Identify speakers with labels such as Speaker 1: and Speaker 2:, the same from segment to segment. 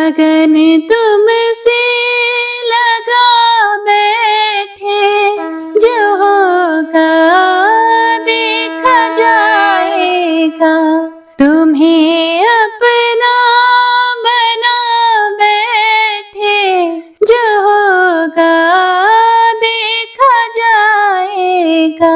Speaker 1: लगन तुमसे लगा बैठे, जो होगा देखा जाएगा। तुम्हें अपना बना बैठे, जो होगा देखा जाएगा।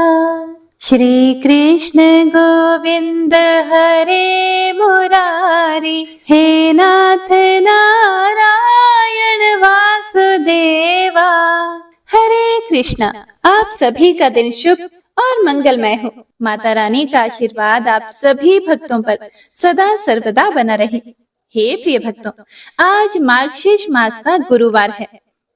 Speaker 1: श्री कृष्ण गोविंद हरे मुरारी, हे नाथ नारायण वासुदेवा। हरे कृष्णा। आप सभी का दिन शुभ और मंगलमय हो। माता रानी का आशीर्वाद आप सभी भक्तों पर सदा सर्वदा बना रहे। हे प्रिय भक्तों, आज मार्गशीर्ष मास का गुरुवार है,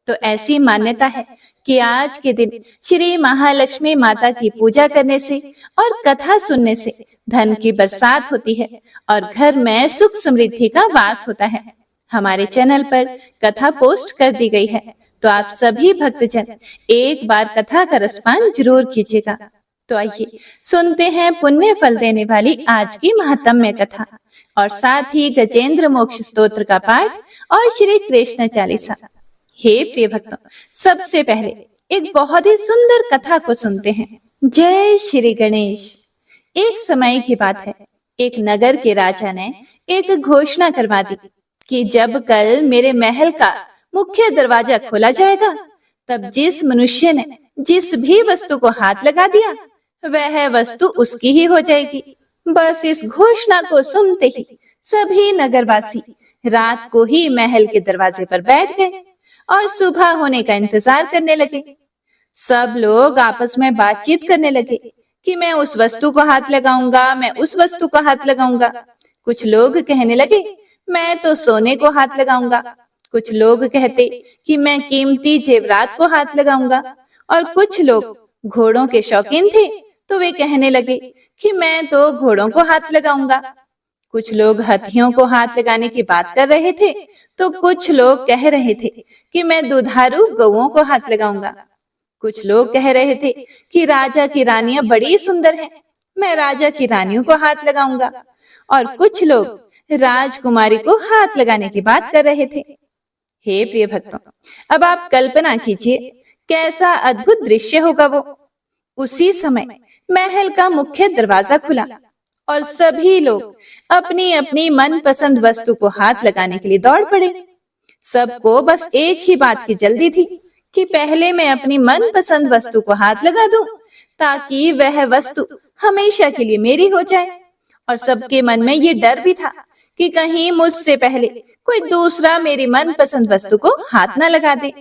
Speaker 1: तो ऐसी मान्यता है कि आज के दिन श्री महालक्ष्मी माता की पूजा करने से और कथा सुनने से धन की बरसात होती है और घर में सुख समृद्धि का वास होता है। हमारे चैनल पर कथा पोस्ट कर दी गई है, तो आप सभी भक्तजन एक बार कथा का रसपान जरूर कीजिएगा। तो आइए सुनते हैं पुण्य फल देने वाली आज की महात्म्य कथा और साथ ही गजेंद्र मोक्ष स्तोत्र का पाठ और श्री कृष्ण चालीसा। हे प्रिय भक्तों, सबसे पहले एक बहुत ही सुंदर कथा को सुनते हैं। जय श्री गणेश। एक समय की बात है, एक नगर के राजा ने एक घोषणा करवा दी कि जब कल मेरे महल का मुख्य दरवाजा खोला जाएगा, तब जिस मनुष्य ने जिस भी वस्तु को हाथ लगा दिया, वह वस्तु उसकी ही हो जाएगी। बस इस घोषणा को सुनते ही सभी नगरवासी रात को ही महल के दरवाजे पर बैठ गए और सुबह होने का इंतजार करने लगे। सब लोग आपस में बातचीत करने लगे कि मैं उस वस्तु को हाथ लगाऊंगा, मैं उस वस्तु को हाथ लगाऊंगा। कुछ लोग कहने लगे मैं तो सोने को हाथ लगाऊंगा, कुछ लोग कहते कि मैं कीमती जेवरात को हाथ लगाऊंगा, और कुछ लोग घोड़ों के शौकीन थे तो वे कहने लगे कि मैं तो घोड़ों को हाथ लगाऊंगा। कुछ लोग हाथियों को हाथ लगाने की बात कर रहे थे, तो कुछ लोग कह रहे थे कि मैं दुधारू गौओं को हाथ लगाऊंगा। कुछ लोग कह रहे थे कि राजा की रानियां बड़ी सुंदर हैं, मैं राजा की रानियों को हाथ लगाऊंगा। और कुछ लोग राजकुमारी को हाथ लगाने की बात कर रहे थे। हे प्रिय भक्तों, अब आप कल्पना कीजिए कैसा अद्भुत दृश्य होगा वो। उसी समय महल का मुख्य दरवाजा खुला और सभी लोग अपनी अपनी मनपसंद वस्तु को हाथ लगाने के लिए दौड़ पड़े। सबको बस एक ही बात की जल्दी थी कि पहले मैं अपनी मनपसंद वस्तु को हाथ लगा दूं, ताकि वह वस्तु हमेशा के लिए मेरी हो जाए। और सबके मन में ये डर भी था कि कहीं मुझसे पहले कोई दूसरा मेरी मनपसंद वस्तु को हाथ न लगा दे।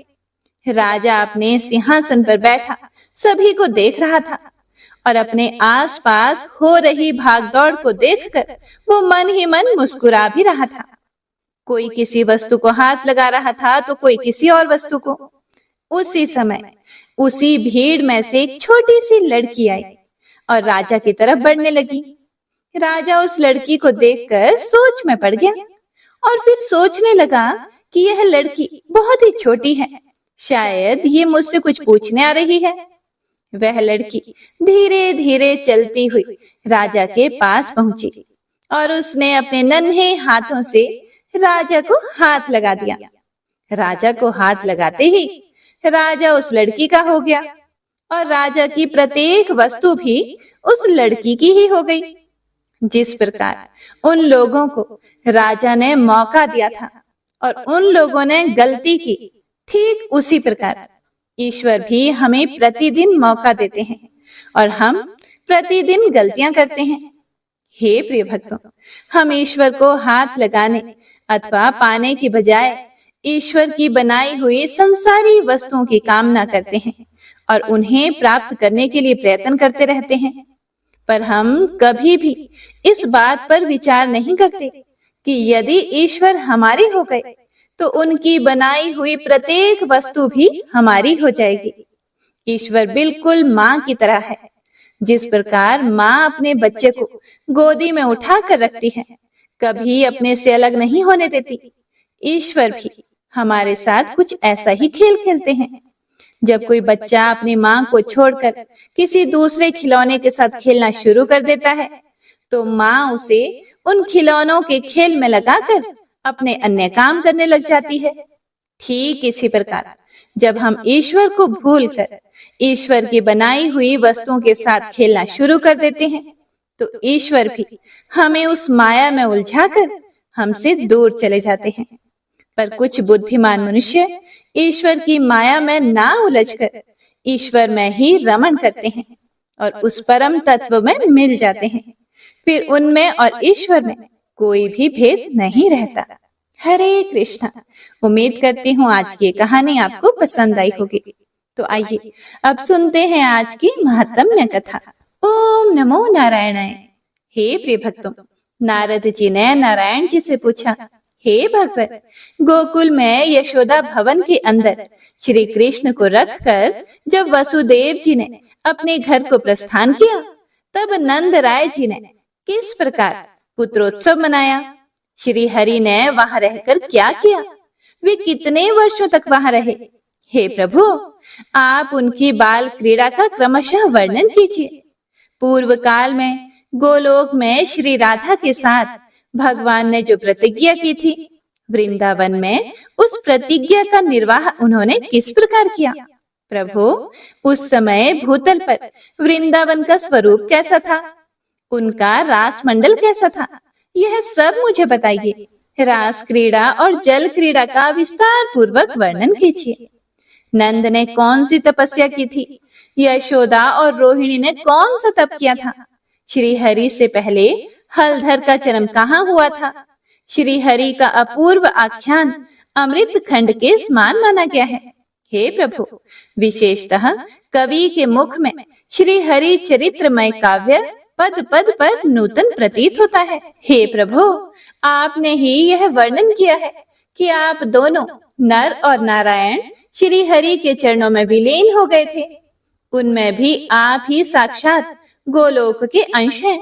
Speaker 1: राजा अपने सिंहासन पर बैठा सभी को देख रहा था और अपने आसपास हो रही भागदौड़ को देखकर वो मन ही मन मुस्कुरा भी रहा था। कोई किसी वस्तु को हाथ लगा रहा था तो कोई किसी और वस्तु को। उसी समय उसी भीड़ में से एक छोटी सी लड़की आई और राजा की तरफ बढ़ने लगी। राजा उस लड़की को देखकर सोच में पड़ गया और फिर सोचने लगा कि यह लड़की बहुत ही छोटी है, शायद ये मुझसे कुछ पूछने आ रही है। वह लड़की धीरे धीरे चलती हुई राजा के पास पहुंची और उसने अपने नन्हे हाथों से राजा को हाथ लगा दिया। राजा को हाथ लगाते ही राजा उस लड़की का हो गया और राजा की प्रत्येक वस्तु भी उस लड़की की ही हो गई। जिस प्रकार उन लोगों को राजा ने मौका दिया था और उन लोगों ने गलती की, ठीक उसी प्रकार ईश्वर भी हमें प्रतिदिन मौका देते हैं और हम प्रतिदिन गलतियां करते हैं। हे प्रिय भक्तों, हम ईश्वर को हाथ लगाने अथवा पाने की बजाय ईश्वर की बनाई हुई संसारी वस्तुओं की कामना करते हैं और उन्हें प्राप्त करने के लिए प्रयत्न करते रहते हैं। पर हम कभी भी इस बात पर विचार नहीं करते कि यदि ईश्वर हमारे हो गए तो उनकी बनाई हुई प्रत्येक वस्तु भी हमारी हो जाएगी। ईश्वर बिल्कुल माँ की तरह है। जिस प्रकार माँ अपने बच्चे को गोदी में उठा कर रखती है, कभी अपने से अलग नहीं होने देती, ईश्वर भी हमारे साथ कुछ ऐसा ही खेल खेलते हैं। जब कोई बच्चा अपनी माँ को छोड़कर किसी दूसरे खिलौने के साथ खेलना शुरू कर देता है, तो माँ उसे उन खिलौनों के खेल में लगाकर अपने अन्य काम करने लग जाती है। ठीक इसी प्रकार जब हम ईश्वर को भूलकर ईश्वर की बनाई हुई वस्तुओं के साथ खेलना शुरू कर देते हैं, तो ईश्वर भी हमें उस माया में उलझाकर हमसे दूर चले जाते हैं। पर कुछ बुद्धिमान मनुष्य ईश्वर की माया में ना उलझकर ईश्वर में ही रमण करते हैं और उस परम तत्व में मिल जाते हैं। फिर उनमें और ईश्वर में कोई भी भेद नहीं रहता। हरे कृष्णा। उम्मीद करती हूँ आज की कहानी आपको पसंद आई होगी। तो आइए अब सुनते हैं आज की महात्म्य कथा। ओम नमो नारायणाय। हे प्रिय भक्तों, नारद जी ने नारायण जी से पूछा, हे भगवत, गोकुल में यशोदा भवन के अंदर श्री कृष्ण को रखकर जब वसुदेव जी ने अपने घर को प्रस्थान किया, तब नंद राय जी ने किस प्रकार पुत्रोत्सव मनाया? श्री हरि ने वहां रहकर क्या किया? वे कितने वर्षों तक वहां रहे? हे प्रभु, आप उनकी बाल क्रीड़ा का क्रमशः वर्णन कीजिए। पूर्व काल में गोलोक में श्री राधा के साथ भगवान ने जो प्रतिज्ञा की थी, वृंदावन में उस प्रतिज्ञा का निर्वाह उन्होंने किस प्रकार किया? प्रभु, उस समय भूतल पर वृंदावन का स्वरूप कैसा था? उनका रास मंडल कैसा था? यह सब मुझे बताइए। रास क्रीड़ा और जल क्रीड़ा का विस्तार पूर्वक वर्णन कीजिए। नंद ने कौन सी तपस्या की थी? यशोदा और रोहिणी ने कौन सा तप किया था? श्री हरि से पहले हलधर का जन्म कहाँ हुआ था? श्री हरि का अपूर्व आख्यान अमृत खंड के समान माना गया है। हे प्रभु, विशेषतः कवि के मुख में श्री हरि चरित्रमय काव्य पद पद पर नूतन प्रतीत होता है। हे प्रभु, आपने ही यह वर्णन किया है कि आप दोनों नर और नारायण श्री हरि के चरणों में विलीन हो गए थे। उनमें भी आप ही साक्षात गोलोक के अंश हैं,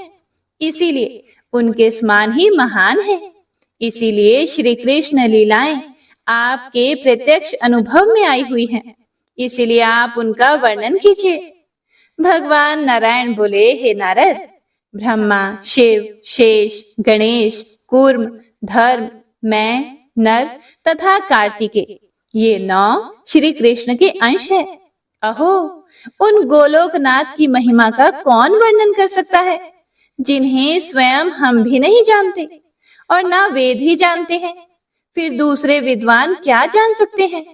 Speaker 1: इसीलिए उनके समान ही महान है। इसीलिए श्री कृष्ण लीलाएं आपके प्रत्यक्ष अनुभव में आई हुई हैं, इसीलिए आप उनका वर्णन कीजिए। भगवान नारायण बोले, हे नारद, ब्रह्मा, शिव, शेष, गणेश, कूर्म, धर्म, मैं, नर तथा कार्तिकेय, ये 9 श्री कृष्ण के अंश है। अहो, उन गोलोकनाथ की महिमा का कौन वर्णन कर सकता है, जिन्हें स्वयं हम भी नहीं जानते और ना वेद ही जानते हैं। फिर दूसरे विद्वान क्या जान सकते हैं?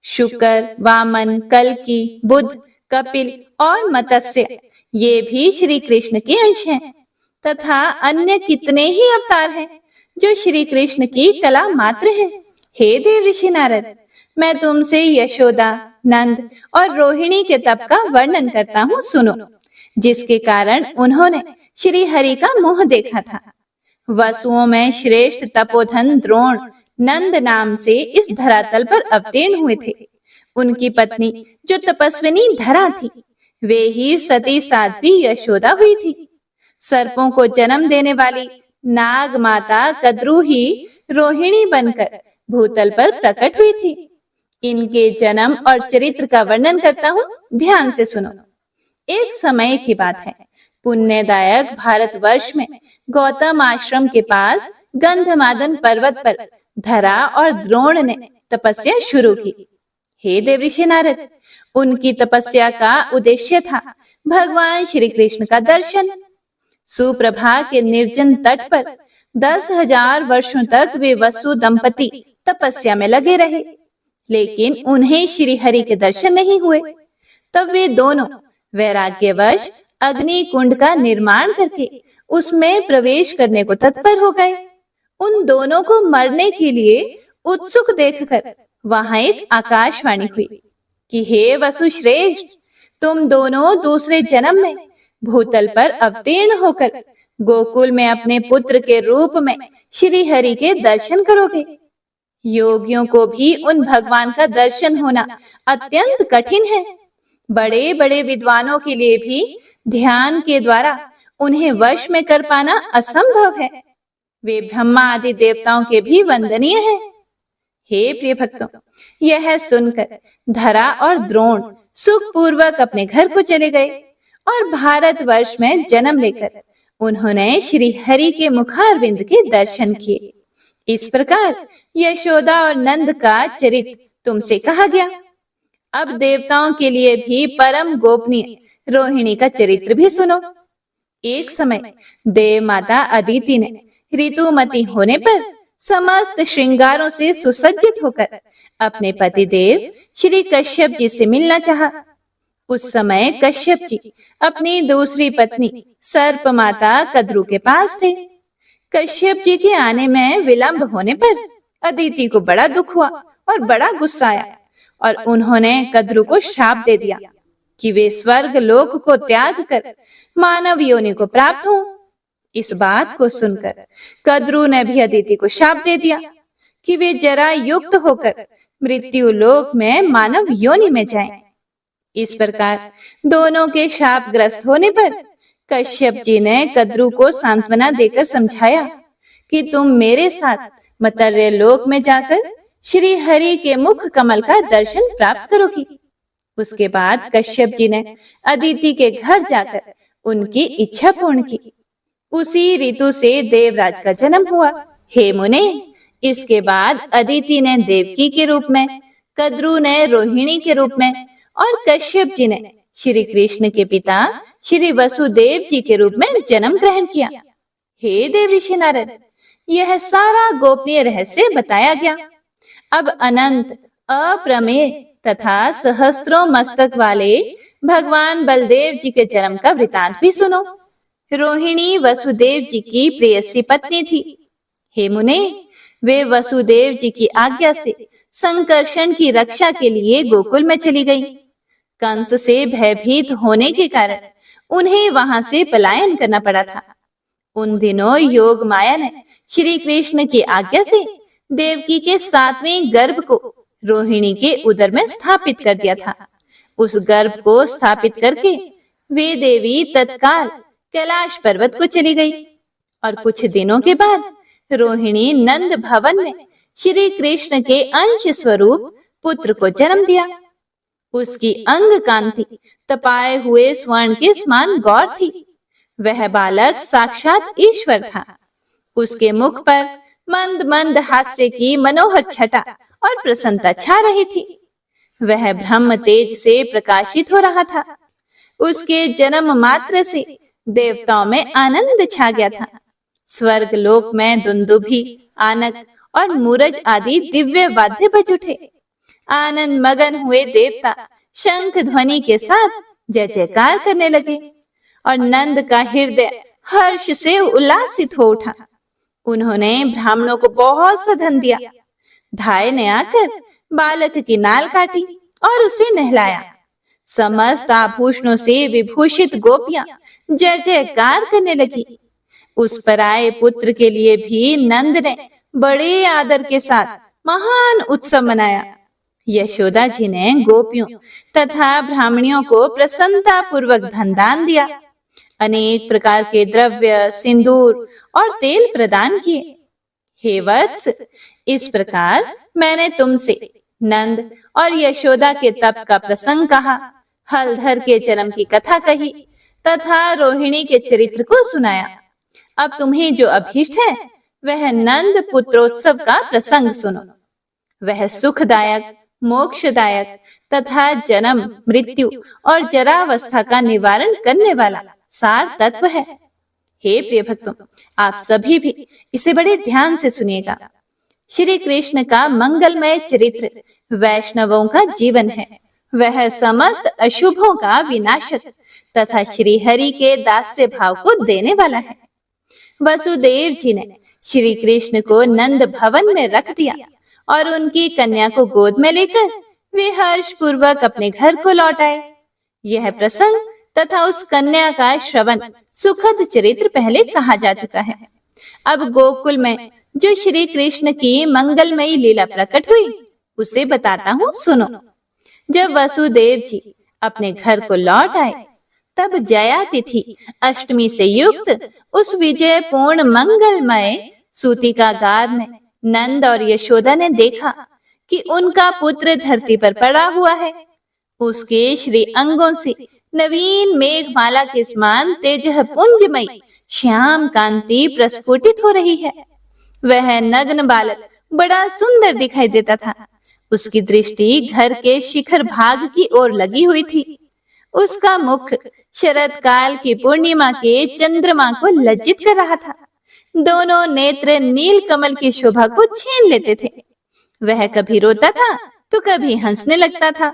Speaker 1: शुक्र, वामन, कल्कि, बुध, कपिल और मत्स्य, ये भी श्री कृष्ण के अंश हैं, तथा अन्य कितने ही अवतार हैं जो श्री कृष्ण की कला मात्र हैं। हे देव ऋषि नारद, मैं तुमसे यशोदा, नंद और रोहिणी के तप का वर्णन करता हूँ, सुनो, जिसके कारण उन्होंने श्री हरि का मुंह देखा था। वसुओं में श्रेष्ठ तपोधन द्रोण नंद नाम से इस धरातल पर अवतीर्ण हुए थे। उनकी पत्नी जो तपस्विनी धरा थी, वे ही सती साध्वी यशोदा हुई थी। सर्पों को जन्म देने वाली नाग माता कद्रू ही रोहिणी बनकर भूतल पर प्रकट हुई थी। इनके जन्म और चरित्र का वर्णन करता हूँ, ध्यान से सुनो। एक समय की बात है, पुण्यदायक भारतवर्ष में गौतम आश्रम के पास गंधमादन पर्वत पर धरा और द्रोण ने तपस्या शुरू की। हे देवऋषि नारद, उनकी तपस्या का उद्देश्य था भगवान श्री कृष्ण का दर्शन। सुप्रभा के निर्जन तट पर 10,000 वर्षों तक वे वसु दंपति तपस्या में लगे रहे, लेकिन उन्हें श्री हरि के दर्शन नहीं हुए। तब वे दोनों वैराग्यवश अग्नि कुंड का निर्माण करके उसमें प्रवेश करने को तत्पर हो गए। उन दोनों को मरने के लिए उत्सुक देखकर वहां एक आकाशवाणी हुई कि हे वसु श्रेष्ठ, तुम दोनों दूसरे जन्म में भूतल पर अवतीर्ण होकर गोकुल में अपने पुत्र के रूप में श्री हरि के दर्शन करोगे। योगियों को भी उन भगवान का दर्शन होना अत्यंत कठिन है। बड़े बड़े विद्वानों के लिए भी ध्यान के द्वारा उन्हें वश में कर पाना असंभव है। वे ब्रह्मा आदि देवताओं के भी वंदनीय हैं। हे प्रिय भक्तों, यह सुनकर धरा और द्रोण सुखपूर्वक अपने घर को चले गए और भारतवर्ष में जन्म लेकर उन्होंने श्री हरि के मुखारविंद के दर्शन किए। इस प्रकार यशोदा और नंद का चरित्र तुमसे कहा गया। अब देवताओं के लिए भी परम गोपनीय रोहिणी का चरित्र भी सुनो। एक समय देव माता अदिति ने ऋतुमती होने पर समस्त श्रृंगारों से सुसज्जित होकर अपने पति देव श्री कश्यप जी से मिलना चाहा। उस समय कश्यप जी अपनी दूसरी पत्नी सर्प माता कद्रु के पास थे। कश्यप जी के आने में विलंब होने पर अदिति को बड़ा दुख हुआ और बड़ा गुस्सा आया और उन्होंने कद्रु को श्राप दे दिया कि वे स्वर्ग लोक को त्याग कर मानव योनि को प्राप्त हो। इस बात को सुनकर कद्रु ने भी अदिति को श्राप दे दिया कि वे जरा युक्त होकर मृत्यु लोक में मानव योनि में जाएं। इस प्रकार दोनों के शापग्रस्त होने पर कश्यप जी ने कद्रु को सांत्वना देकर समझाया कि तुम मेरे साथ मर्त्य लोक में जाकर श्री हरि के मुख कमल का दर्शन प्राप्त करोगी। उसके बाद कश्यप जी ने अदिति के घर जाकर उनकी इच्छा पूर्ण की। उसी ऋतु से देवराज का जन्म हुआ। हे मुने, इसके बाद अदिति ने देवकी के रूप में, कद्रु ने रोहिणी के रूप में और कश्यप जी ने श्री कृष्ण के पिता श्री वसुदेव जी के रूप में जन्म ग्रहण किया। हे देव ऋषि नारद, यह सारा गोपनीय रहस्य बताया गया। अब अनंत अप्रमेय तथा सहस्त्रों मस्तक वाले भगवान बलदेव जी के जन्म का वृतांत भी सुनो। रोहिणी वसुदेव जी की प्रेयसी पत्नी थी। हे मुने, वे वसुदेव जी की आज्ञा से संकर्षण की रक्षा के लिए गोकुल में चली गई। कंस से भयभीत होने के कारण उन्हें वहां से पलायन करना पड़ा था। उन दिनों योग माया ने श्री कृष्ण की आज्ञा से देवकी के 7वें गर्भ को रोहिणी के उदर में स्थापित कर दिया था। उस गर्भ को स्थापित करके वे देवी तत्काल कैलाश पर्वत को चली गई और कुछ दिनों के बाद रोहिणी नंद भवन में श्री कृष्ण के अंश स्वरूप पुत्र को जन्म दिया। उसकी अंग कांति तपाए हुए स्वर्ण के समान गौर थी। वह बालक साक्षात ईश्वर था। उसके मुख पर मंद मंद हास्य की मनोहर छटा और प्रसन्नता छा रही थी। वह ब्रह्म तेज से प्रकाशित हो रहा था। उसके जन्म मात्र से देवताओं में आनंद छा गया था। स्वर्ग लोक में दुंदुभी, आनक और मूरज आदि दिव्य वाद्य बज उठे। आनंद मगन हुए देवता शंख ध्वनि के साथ जय जयकार करने लगे और नंद का हृदय हर्ष से उल्लासित हो उठा। उन्होंने ब्राह्मणों को बहुत सा धन दिया। धाय ने आकर बालक की नाल काटी और उसे नहलाया। समस्त आभूषणों से विभूषित गोपियां जय जयकार करने लगी। उस पराये पुत्र के लिए भी नंद ने बड़े आदर के साथ महान उत्सव मनाया। यशोदा जी ने गोपियों तथा ब्राह्मणियों को प्रसन्नता पूर्वक धन दान दिया। अनेक प्रकार के द्रव्य, सिंदूर और तेल प्रदान किए। हे वत्स, इस प्रकार मैंने तुमसे नंद और यशोदा के तप का प्रसंग कहा, हलधर के जन्म की कथा कही तथा रोहिणी के चरित्र को सुनाया। अब तुम्हें जो अभीष्ट है वह नंद पुत्रोत्सव का प्रसंग सुनो। वह सुखदायक, मोक्षदायक तथा जन्म, मृत्यु और जरावस्था का निवारण करने वाला सार तत्व है। हे प्रिय भक्तों, आप सभी भी इसे बड़े ध्यान से सुनिएगा। श्री कृष्ण का मंगलमय चरित्र वैष्णवों का जीवन है। वह समस्त अशुभों का विनाशक तथा श्री हरि के दास्य भाव को देने वाला है। वसुदेव जी ने श्री कृष्ण को नंद भवन में रख दिया और उनकी कन्या को गोद में लेकर वे हर्ष पूर्वक अपने घर को लौट आए। यह प्रसंग तथा उस कन्या का श्रवण सुखद चरित्र पहले कहा जा चुका है। अब गोकुल में जो श्री कृष्ण की मंगलमयी लीला प्रकट हुई उसे बताता हूँ, सुनो। जब वसुदेव जी अपने घर को लौट आए तब जया तिथि अष्टमी से युक्त उस विजय पूर्ण मंगलमय सूतिकागार में नंद और यशोदा ने देखा कि उनका पुत्र धरती पर पड़ा हुआ है। उसके श्री अंगों से नवीन मेघमाला के समान तेजः पुंजमयी श्याम कांति प्रस्फुटित हो रही है। वह नग्न बालक बड़ा सुंदर दिखाई देता था। उसकी दृष्टि घर के शिखर भाग की ओर लगी हुई थी। उसका मुख शरद काल की पूर्णिमा के चंद्रमा को लज्जित कर रहा था। दोनों नेत्र नील कमल की शोभा को छीन लेते थे। वह कभी रोता था तो कभी हंसने लगता था।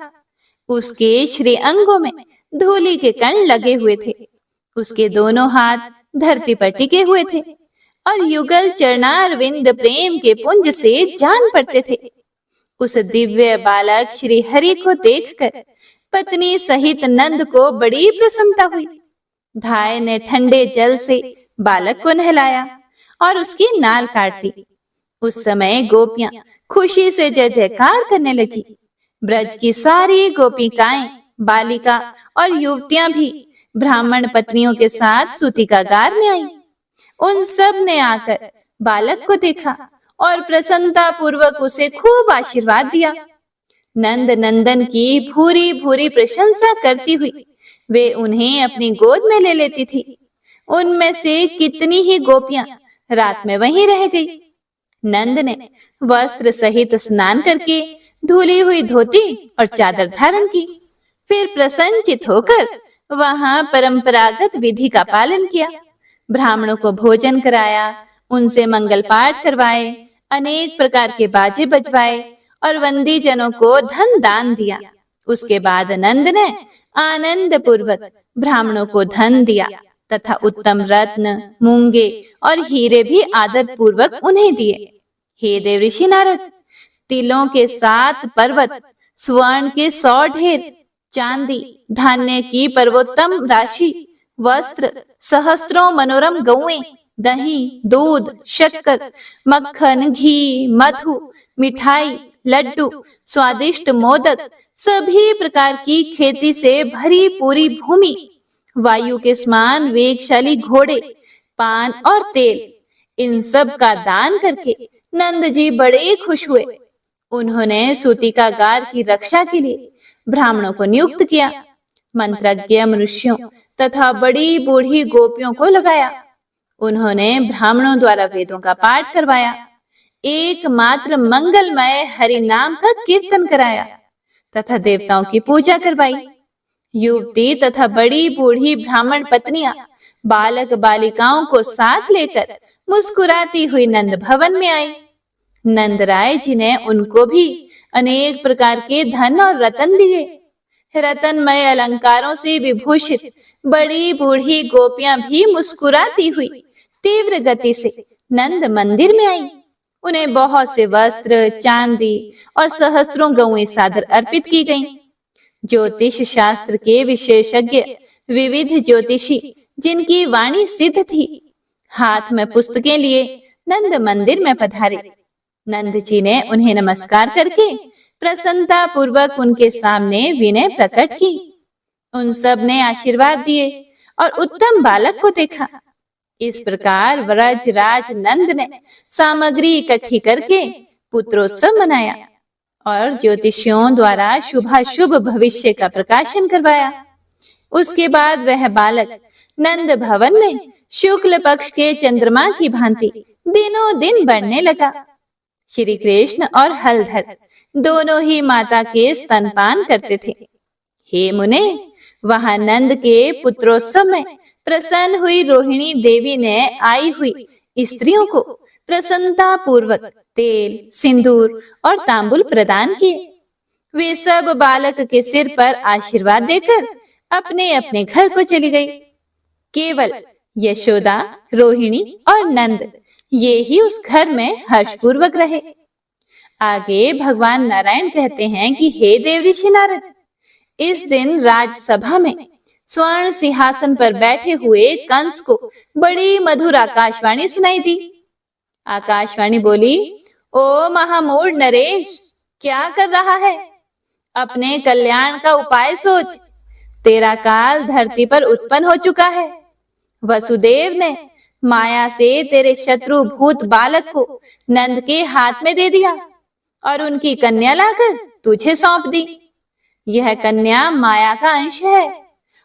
Speaker 1: उसके श्री अंगों में धूली के कण लगे हुए थे। उसके दोनों हाथ धरती पर टिके हुए थे और युगल चरणारविंद प्रेम के पुंज से जान पड़ते थे। उस दिव्य बालक श्री हरि को देखकर पत्नी सहित नंद को बड़ी प्रसन्नता हुई। धाय ने ठंडे जल से बालक को नहलाया और उसकी नाल काट दी। उस समय गोपियां खुशी से जय जयकार करने लगी। ब्रज की सारी गोपिकाएं, बालिका और युवतियां भी ब्राह्मण पत्नियों के साथ सूतिकागार में आई। उन सब ने आकर बालक को देखा और प्रसन्नता पूर्वक उसे खूब आशीर्वाद दिया। नंद नंदन की भूरी भूरी प्रशंसा करती हुई वे उन्हें अपनी गोद में ले लेती थी। उनमें से कितनी ही गोपियां रात में वहीं रह गई। नंद ने वस्त्र सहित स्नान करके धुली हुई धोती और चादर धारण की। फिर प्रसन्नचित होकर वहां परंपरागत विधि का पालन किया। ब्राह्मणों को भोजन कराया, उनसे मंगल पाठ करवाए, अनेक प्रकार के बाजे बजवाए और वंदी जनों को धन दान दिया। उसके बाद नंद ने आनंद पूर्वक ब्राह्मणों को धन दिया तथा उत्तम रत्न, मूंगे और हीरे भी आदर पूर्वक उन्हें दिए। हे देवऋषि नारद, तिलों के 7 पर्वत, स्वर्ण के 100 ढेर, चांदी, धान्य की पर्वोत्तम राशि, वस्त्र, सहस्त्रों मनोरम गौएं, दही, दूध, शक्कर, मक्खन, घी, मधु, मिठाई, लड्डू, स्वादिष्ट मोदक, सभी प्रकार की खेती से भरी पूरी भूमि, वायु के समान वेगशाली घोड़े, पान और तेल, इन सब का दान करके नंद जी बड़े खुश हुए। उन्होंने सूतिकागार की रक्षा के लिए ब्राह्मणों को नियुक्त किया, मंत्रज्ञ मनुष्यों तथा बड़ी बूढ़ी गोपियों को लगाया। उन्होंने ब्राह्मणों द्वारा वेदों का पाठ करवाया, एकमात्र मंगलमय हरि नाम का कीर्तन कराया तथा देवताओं की पूजा करवाई। युवती तथा बड़ी बूढ़ी ब्राह्मण पत्नियां बालक बालिकाओं को साथ लेकर मुस्कुराती हुई नंद भवन में आई। नंद राय जी ने उनको भी अनेक प्रकार के धन और रतन दिए। रतनमय अलंकारों से विभूषित बड़ी बूढ़ी गोपियां भी मुस्कुराती हुई तीव्र गति से नंद मंदिर में आई। उन्हें बहुत से वस्त्र, चांदी और सहस्त्रों गौएं सादर अर्पित की गईं। ज्योतिष शास्त्र के विशेषज्ञ विविध ज्योतिषी जिनकी वाणी सिद्ध थी, हाथ में पुस्तकें लिए नंद मंदिर में पधारे। नंद जी ने उन्हें नमस्कार करके प्रसन्नता पूर्वक उनके सामने विनय प्रकट की। उन सब ने आशीर्वाद दिए और उत्तम बालक को देखा। इस प्रकार व्रज राज नंद ने सामग्री इकट्ठी करके पुत्रोत्सव मनाया और ज्योतिषियों द्वारा शुभाशुभ भविष्य का प्रकाशन करवाया। उसके बाद वह बालक नंद भवन में शुक्ल पक्ष के चंद्रमा की भांति दिनों दिन बढ़ने लगा। श्री कृष्ण और हलधर दोनों ही माता के स्तनपान करते थे। हे मुने, वहां नंद के पुत्रोत्सव में प्रसन्न हुई रोहिणी देवी ने आई हुई स्त्रियों को प्रसन्नता पूर्वक तेल, सिंदूर और तांबुल प्रदान किए। वे सब बालक के सिर पर आशीर्वाद देकर अपने अपने घर को चली गई। केवल यशोदा, रोहिणी और नंद ये ही उस घर में हर्षपूर्वक रहे। आगे भगवान नारायण कहते हैं कि हे देवऋषि नारद, इस दिन राजसभा में स्वर्ण सिंहासन पर बैठे हुए कंस को बड़ी मधुर आकाशवाणी सुनाई दी। आकाशवाणी बोली, ओ महामूढ़ नरेश, क्या कर रहा है? अपने कल्याण का उपाय सोच। तेरा काल धरती पर उत्पन्न हो चुका है। वसुदेव ने माया से तेरे शत्रु भूत बालक को नंद के हाथ में दे दिया और उनकी कन्या लाकर तुझे सौंप दी। यह कन्या माया का अंश है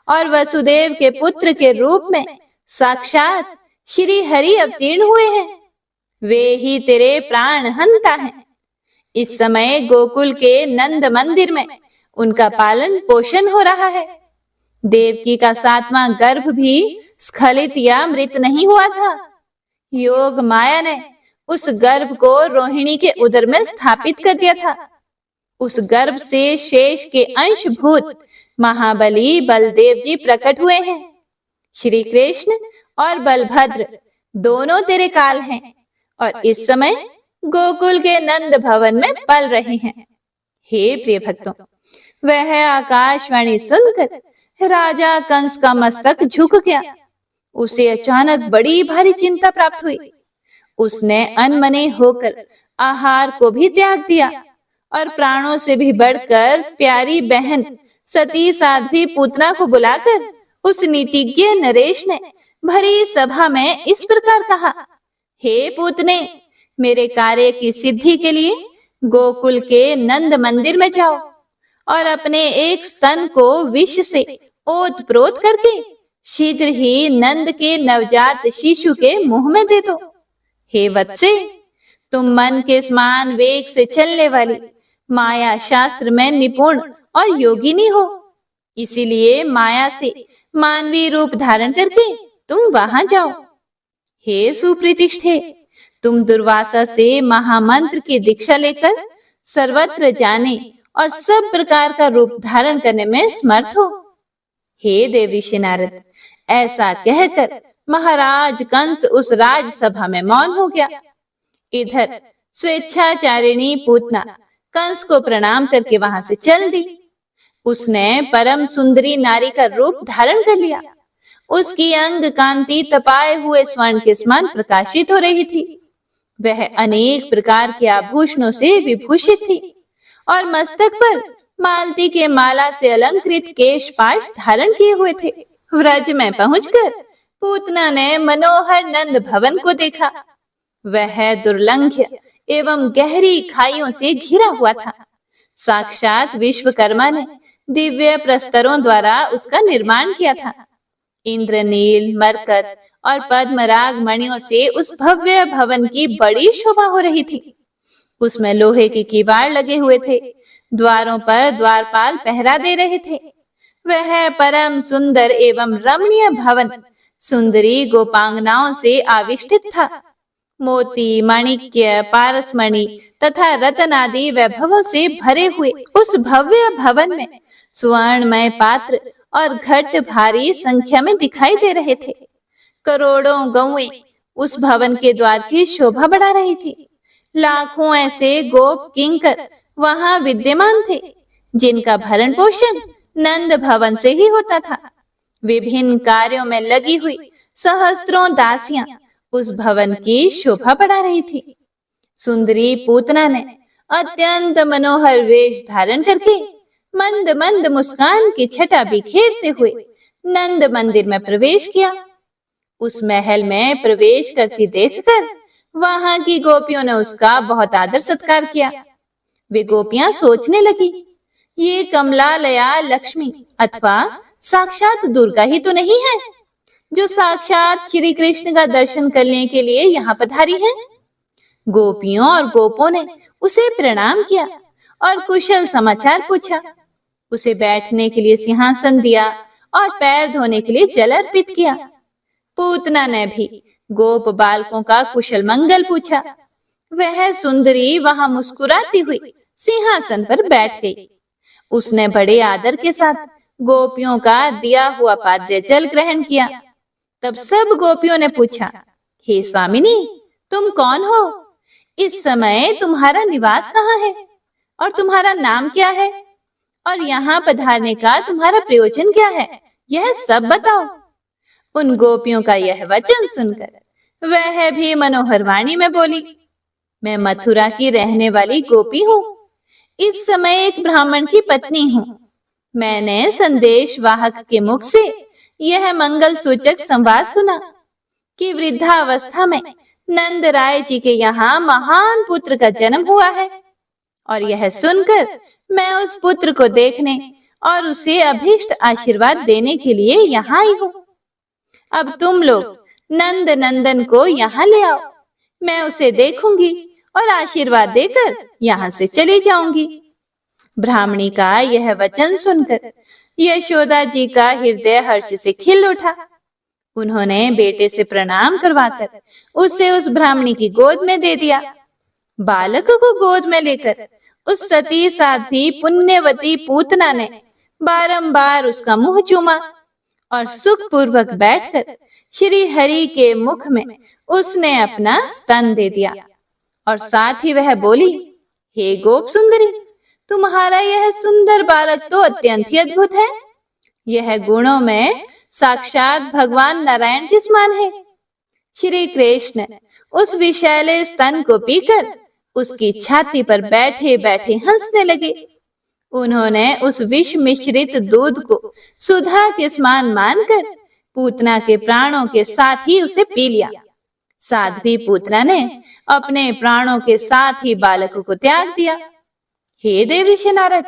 Speaker 1: और वसुदेव के पुत्र के रूप में साक्षात श्री हरि अवतीर्ण हुए हैं। वे ही तेरे प्राण हंता हैं। इस समय गोकुल के नंद मंदिर में उनका पालन पोषण हो रहा है। देवकी का 7वां गर्भ भी स्खलित या मृत नहीं हुआ था। योग माया ने उस गर्भ को रोहिणी के उदर में स्थापित कर दिया था। उस गर्भ से शेष के अंशभूत महाबली बलदेव जी प्रकट हुए हैं। श्री कृष्ण और बलभद्र दोनों तेरे काल हैं और इस समय गोकुल के नंद भवन में पल रहे हैं। हे प्रिय भक्तों, वह आकाशवाणी सुनकर राजा कंस का मस्तक झुक गया। उसे अचानक बड़ी भारी चिंता प्राप्त हुई। उसने अनमने होकर आहार को भी त्याग दिया और प्राणों से भी बढ़कर प्यारी बहन सती साध्वी पूतना को बुलाकर उस नीतिज्ञ नरेश ने भरी सभा में इस प्रकार कहा, हे पूतने, मेरे कार्य की सिद्धि के लिए गोकुल के नंद मंदिर में जाओ और अपने एक स्तन को विष से ओतप्रोत करके शीघ्र ही नंद के नवजात शिशु के मुंह में दे दो। हे वत्से, तुम मन के समान वेग से चलने वाली माया शास्त्र में निपुण और योगिनी हो, इसीलिए माया से मानवीय रूप धारण करके तुम वहां जाओ। हे सुप्रतिष्ठे, तुम दुर्वासा से महामंत्र की दीक्षा लेकर सर्वत्र जाने और सब प्रकार का रूप धारण करने में समर्थ हो। हे देवीशि नारद, ऐसा कहकर महाराज कंस उस राजसभा में मौन हो गया। इधर स्वेच्छाचारिणी पूतना कंस को प्रणाम करके वहां से चल दी। उसने परम सुंदरी नारी का रूप धारण कर लिया। उसकी अंग कांति तपाए हुए स्वर्ण के समान प्रकाशित हो रही थी। वह अनेक प्रकार के आभूषणों से विभूषित थी और मस्तक पर मालती के माला से अलंकृत केशपाश धारण किए हुए थे। व्रज में पहुंचकर पूतना ने मनोहर नंद भवन को देखा। वह दुर्लंघ्य एवं गहरी खाइयों से घिरा हुआ था। साक्षात विश्वकर्मा ने दिव्य प्रस्तरों द्वारा उसका निर्माण किया था। इंद्रनील, मरकत और पद्मराग मणियों से उस भव्य भवन की बड़ी शोभा हो रही थी। उसमें लोहे के किवाड़ लगे हुए थे। द्वारों पर द्वारपाल पहरा दे रहे थे। वह परम सुंदर एवं रमणीय भवन सुंदरी गोपांगनाओं से आविष्टित था। मोती, माणिक्य, पारसमणि तथा रतन आदि वैभवों से भरे हुए उस भव्य भवन में सुवर्णमय पात्र और घट भारी संख्या में दिखाई दे रहे थे। करोड़ों गौएं उस भवन के द्वार की शोभा बढ़ा रही थी। लाखों ऐसे गोप किंकर वहां विद्यमान थे, जिनका भरण पोषण नंद भवन से ही होता था। विभिन्न कार्यों में लगी हुई सहस्त्रों दासियां उस भवन की शोभा बढ़ा रही थी। सुंदरी पूतना ने अत्यंत मनोहर वेश धारण करके मंद मंद मुस्कान की छटा बिखेरते हुए नंद मंदिर में प्रवेश किया। उस महल में प्रवेश करती देखकर वहां की गोपियों ने उसका बहुत आदर सत्कार किया। वे गोपियां सोचने लगी, ये कमलालया लक्ष्मी अथवा साक्षात दुर्गा ही तो नहीं है, जो साक्षात श्री कृष्ण का दर्शन करने के लिए यहाँ पधारी है। गोपियों और गोपों ने उसे प्रणाम किया और कुशल समाचार पूछा। उसे बैठने के लिए सिंहासन दिया और पैर धोने के लिए जल अर्पित किया। पूतना ने भी गोप बालकों का कुशल मंगल पूछा। वह सुंदरी वहां मुस्कुराती हुई सिंहासन पर बैठ गई। उसने बड़े आदर के साथ गोपियों का दिया हुआ पाद्य जल ग्रहण किया। तब सब गोपियों ने पूछा, हे स्वामिनी, तुम कौन हो? इस समय तुम्हारा निवास कहाँ है और तुम्हारा नाम क्या है और यहाँ पधारने का तुम्हारा प्रयोजन क्या है, यह सब बताओ। उन गोपियों का यह वचन सुनकर वह भी मनोहर वाणी में बोली, मैं मथुरा की रहने वाली गोपी हूँ। इस समय एक ब्राह्मण की पत्नी हूँ। मैंने संदेश वाहक के मुख से यह मंगल सूचक संवाद सुना कि वृद्धावस्था में नंद राय जी के यहाँ महान पुत्र का जन्म हुआ है और यह सुनकर मैं उस पुत्र को देखने और उसे अभीष्ट आशीर्वाद देने के लिए यहाँ आई हूँ। अब तुम लोग नंद नंदन को यहाँ ले आओ। मैं उसे देखूंगी और आशीर्वाद देकर यहाँ से चली जाऊंगी। ब्राह्मणी का यह वचन सुनकर यशोदा जी का हृदय हर्ष से खिल उठा। उन्होंने बेटे से प्रणाम करवाकर उसे उस ब्राह्मणी की गोद में दे दिया। बालक को गोद में लेकर उस सती साध्वी पुण्यवती पूतना ने बारंबार उसका मुंह चूमा और सुखपूर्वक बैठकर श्री हरि के मुख में उसने अपना स्तन दे दिया और साथ ही वह बोली, हे गोप सुंदरी, तुम्हारा यह सुंदर बालक तो अत्यंत ही अद्भुत है। यह गुणों में साक्षात भगवान नारायण के समान है। श्री कृष्ण उस विषैले स्तन को पीकर उसकी छाती पर बैठे बैठे हंसने लगे। उन्होंने उस विष मिश्रित दूध को सुधा के समान मानकर पूतना के प्राणों के साथ ही उसे पी लिया। साध्वी पूतना ने अपने प्राणों के साथ ही बालक को त्याग दिया। हे देवर्षि नारद,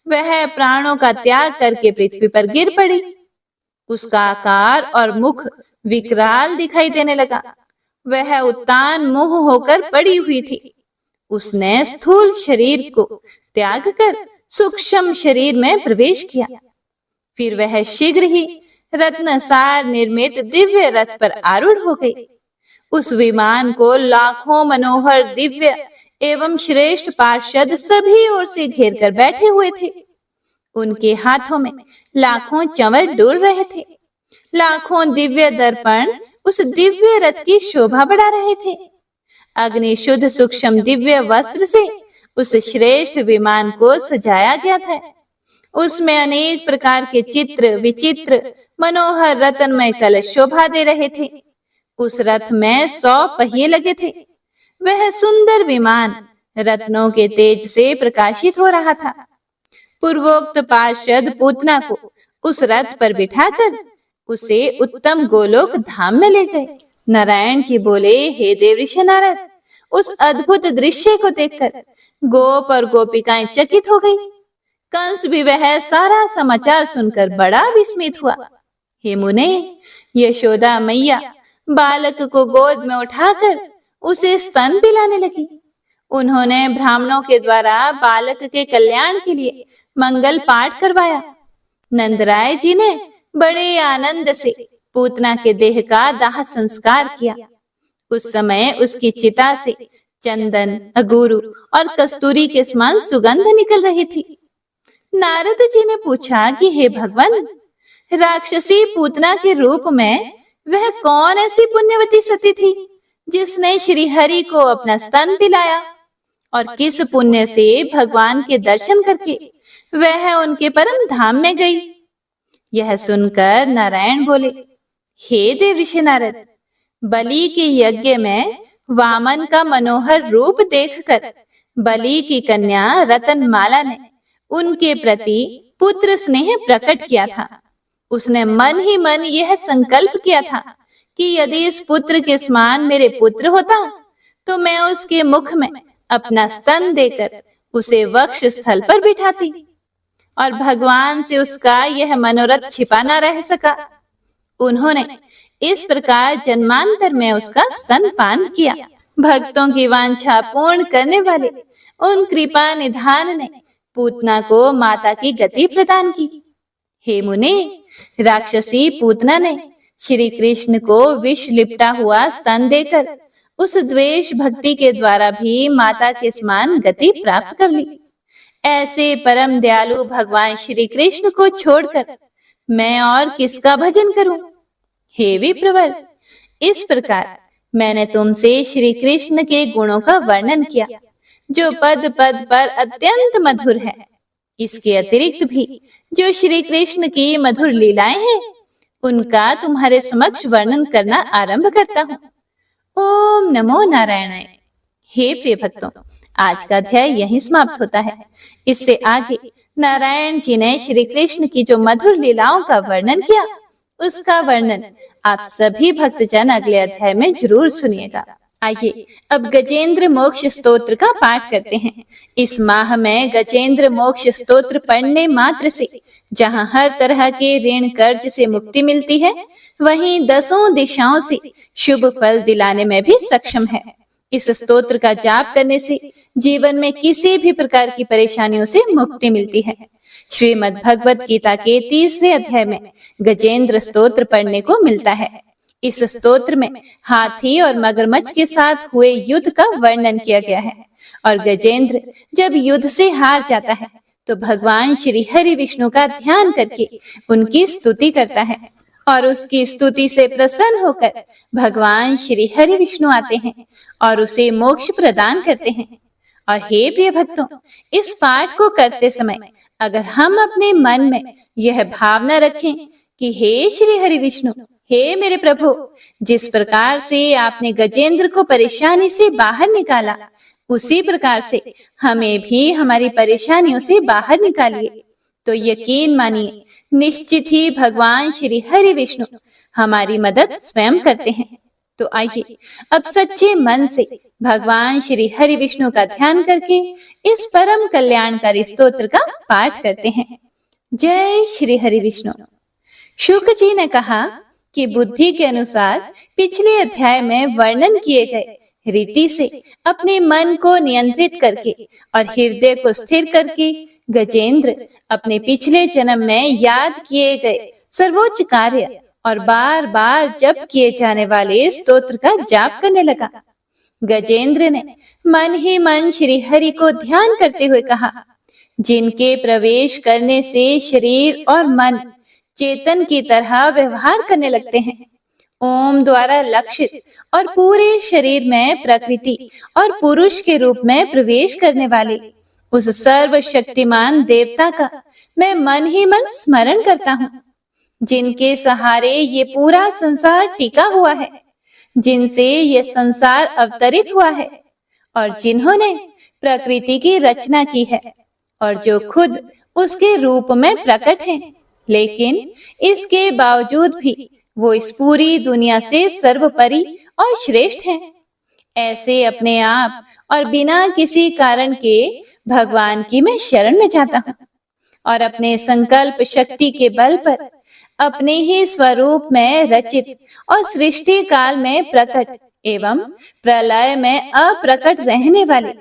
Speaker 1: वह प्राणों का त्याग करके पृथ्वी पर गिर पड़ी। उसका आकार और मुख विकराल दिखाई देने लगा। वह उत्तान मुंह होकर पड़ी हुई थी। उसने स्थूल शरीर को त्याग कर सूक्ष्म शरीर में प्रवेश किया। फिर वह शीघ्र ही रत्नसार निर्मित दिव्य रथ पर आरूढ़ हो गई। उस विमान को लाखों मनोहर दिव्य एवं श्रेष्ठ पार्षद सभी ओर से घेर कर बैठे हुए थे। उनके हाथों में लाखों चंवर डोल रहे थे। लाखों दिव्य दर्पण उस दिव्य रथ की शोभा बढ़ा रहे थे। अग्नि शुद्ध सूक्ष्म दिव्य वस्त्र से उस श्रेष्ठ विमान को सजाया गया था। उसमें अनेक प्रकार के चित्र विचित्र मनोहर रत्नमय कलश शोभा दे रहे थे। उस रथ में 100 पहिए लगे थे। वह सुंदर विमान रत्नों के तेज से प्रकाशित हो रहा था। पूर्वोक्त पार्षद पूतना को उस रथ पर बिठाकर उसे उत्तम गोलोक धाम में ले गए। नारायण जी बोले, हे देवर्षि नारद, उस अद्भुत दृश्य को देखकर गोप और गोपिकाएं चकित हो गई। कंस भी वह सारा समाचार सुनकर बड़ा विस्मित हुआ। हे मुने, यशोदा मैया बालक को गोद में उठाकर उसे स्तन पिलाने लगी। उन्होंने ब्राह्मणों के द्वारा बालक के कल्याण के लिए मंगल पाठ करवाया। नंदराय जी ने बड़े आनंद से पूतना के देह का दाह संस्कार किया। उस समय उसकी चिता से चंदन, अगुरु और कस्तूरी के समान सुगंध निकल रही थी। नारद जी ने पूछा कि हे भगवान, राक्षसी पूतना के रूप में वह कौन ऐसी पुण्यवती सती थी जिसने श्री हरि को अपना स्तन पिलाया, और किस पुण्य से भगवान के दर्शन करके वह उनके परम धाम में गई। यह सुनकर नारायण बोले, हे देवर्षि नारद, बलि के यज्ञ में वामन का मनोहर रूप देखकर बलि की कन्या रतनमाला ने उनके प्रति पुत्र स्नेह प्रकट किया था। उसने मन ही मन यह संकल्प किया था कि यदि इस पुत्र के समान मेरे पुत्र होता तो मैं उसके मुख में अपना स्तन देकर उसे वक्ष स्थल पर बिठाती, और भगवान से उसका यह मनोरथ छिपा न रह सका। उन्होंने इस प्रकार जन्मांतर में उसका स्तनपान किया। भक्तों की वांछा पूर्ण करने वाले उन कृपा निधान ने पूतना को माता की गति प्रदान की। हे मुने, राक्षसी पूतना ने श्री कृष्ण को विष लिपटा हुआ स्तन देकर उस द्वेष भक्ति के द्वारा भी माता के समान गति प्राप्त कर ली। ऐसे परम दयालु भगवान श्री कृष्ण को छोड़कर मैं और किसका भजन करूं? हे विप्रवर, इस प्रकार मैंने तुमसे श्री कृष्ण के गुणों का वर्णन किया, जो पद पद पर अत्यंत मधुर है। इसके अतिरिक्त भी जो श्री कृष्ण की मधुर लीलाएं हैं, उनका तुम्हारे समक्ष वर्णन करना आरंभ करता हूँ। ओम नमो नारायणाय। हे प्रिय भक्तों, आज का अध्याय यहीं समाप्त होता है। इससे आगे नारायण जी ने श्री कृष्ण की जो मधुर लीलाओं का वर्णन किया, उसका वर्णन आप सभी भक्तजन अगले अध्याय में जरूर सुनिएगा। आइए अब गजेंद्र मोक्ष स्तोत्र का पाठ करते हैं। इस माह में गजेंद्र मोक्ष स्तोत्र पढ़ने मात्र से जहां हर तरह के ऋण कर्ज से मुक्ति मिलती है, वहीं 10 दिशाओं से शुभ फल दिलाने में भी सक्षम है। इस स्तोत्र का जाप करने से जीवन में किसी भी प्रकार की परेशानियों से मुक्ति मिलती है। श्रीमद् भगवत गीता के 3रे अध्याय में गजेंद्र स्तोत्र पढ़ने को मिलता है। इस स्तोत्र में हाथी और मगरमच्छ के साथ हुए युद्ध का वर्णन किया गया है और गजेंद्र जब युद्ध से हार जाता है तो भगवान श्री हरि विष्णु का ध्यान करके उनकी स्तुति करता है और उसकी स्तुति से प्रसन्न होकर भगवान श्री हरि विष्णु आते हैं और उसे मोक्ष प्रदान करते हैं। और हे प्रिय भक्तों, इस पाठ को करते समय अगर हम अपने मन में यह भावना रखें कि हे श्री हरि विष्णु, हे मेरे प्रभु, जिस प्रकार से आपने गजेंद्र को परेशानी से बाहर निकाला, उसी प्रकार से हमें भी हमारी परेशानियों से बाहर निकालिए, तो यकीन मानिए निश्चित ही भगवान श्री हरि विष्णु हमारी मदद स्वयं करते हैं। तो आइए अब सच्चे मन से भगवान श्री हरि विष्णु का ध्यान करके इस परम कल्याणकारी स्तोत्र का पाठ करते हैं। जय श्री हरि विष्णु। शुक जी ने कहा कि बुद्धि के अनुसार पिछले अध्याय में वर्णन किए गए रीति से अपने मन को नियंत्रित करके और हृदय को स्थिर करके गजेंद्र अपने पिछले जन्म में याद किए गए सर्वोच्च कार्य और बार बार जप किए जाने वाले स्तोत्र का जाप करने लगा। गजेंद्र ने मन ही मन श्री हरि को ध्यान करते हुए कहा, जिनके प्रवेश करने से शरीर और मन चेतन की तरह व्यवहार करने लगते हैं, ओम द्वारा लक्षित और पूरे शरीर में प्रकृति और पुरुष के रूप में प्रवेश करने वाले उस सर्वशक्तिमान देवता का मैं मन ही मन स्मरण करता हूँ, जिनके सहारे ये पूरा संसार टिका हुआ है, जिनसे ये संसार अवतरित हुआ है और जिन्होंने प्रकृति की रचना की है और जो खुद उसके रूप में प्रकट हैं, लेकिन इसके बावजूद भी वो इस पूरी दुनिया से सर्वोपरि और श्रेष्ठ हैं। ऐसे अपने आप और बिना किसी कारण के भगवान की मैं शरण में जाता हूँ और अपने संकल्प शक्ति के बल पर अपने ही स्वरूप में रचित और सृष्टि काल में प्रकट एवं प्रलय में अप्रकट रहने वाले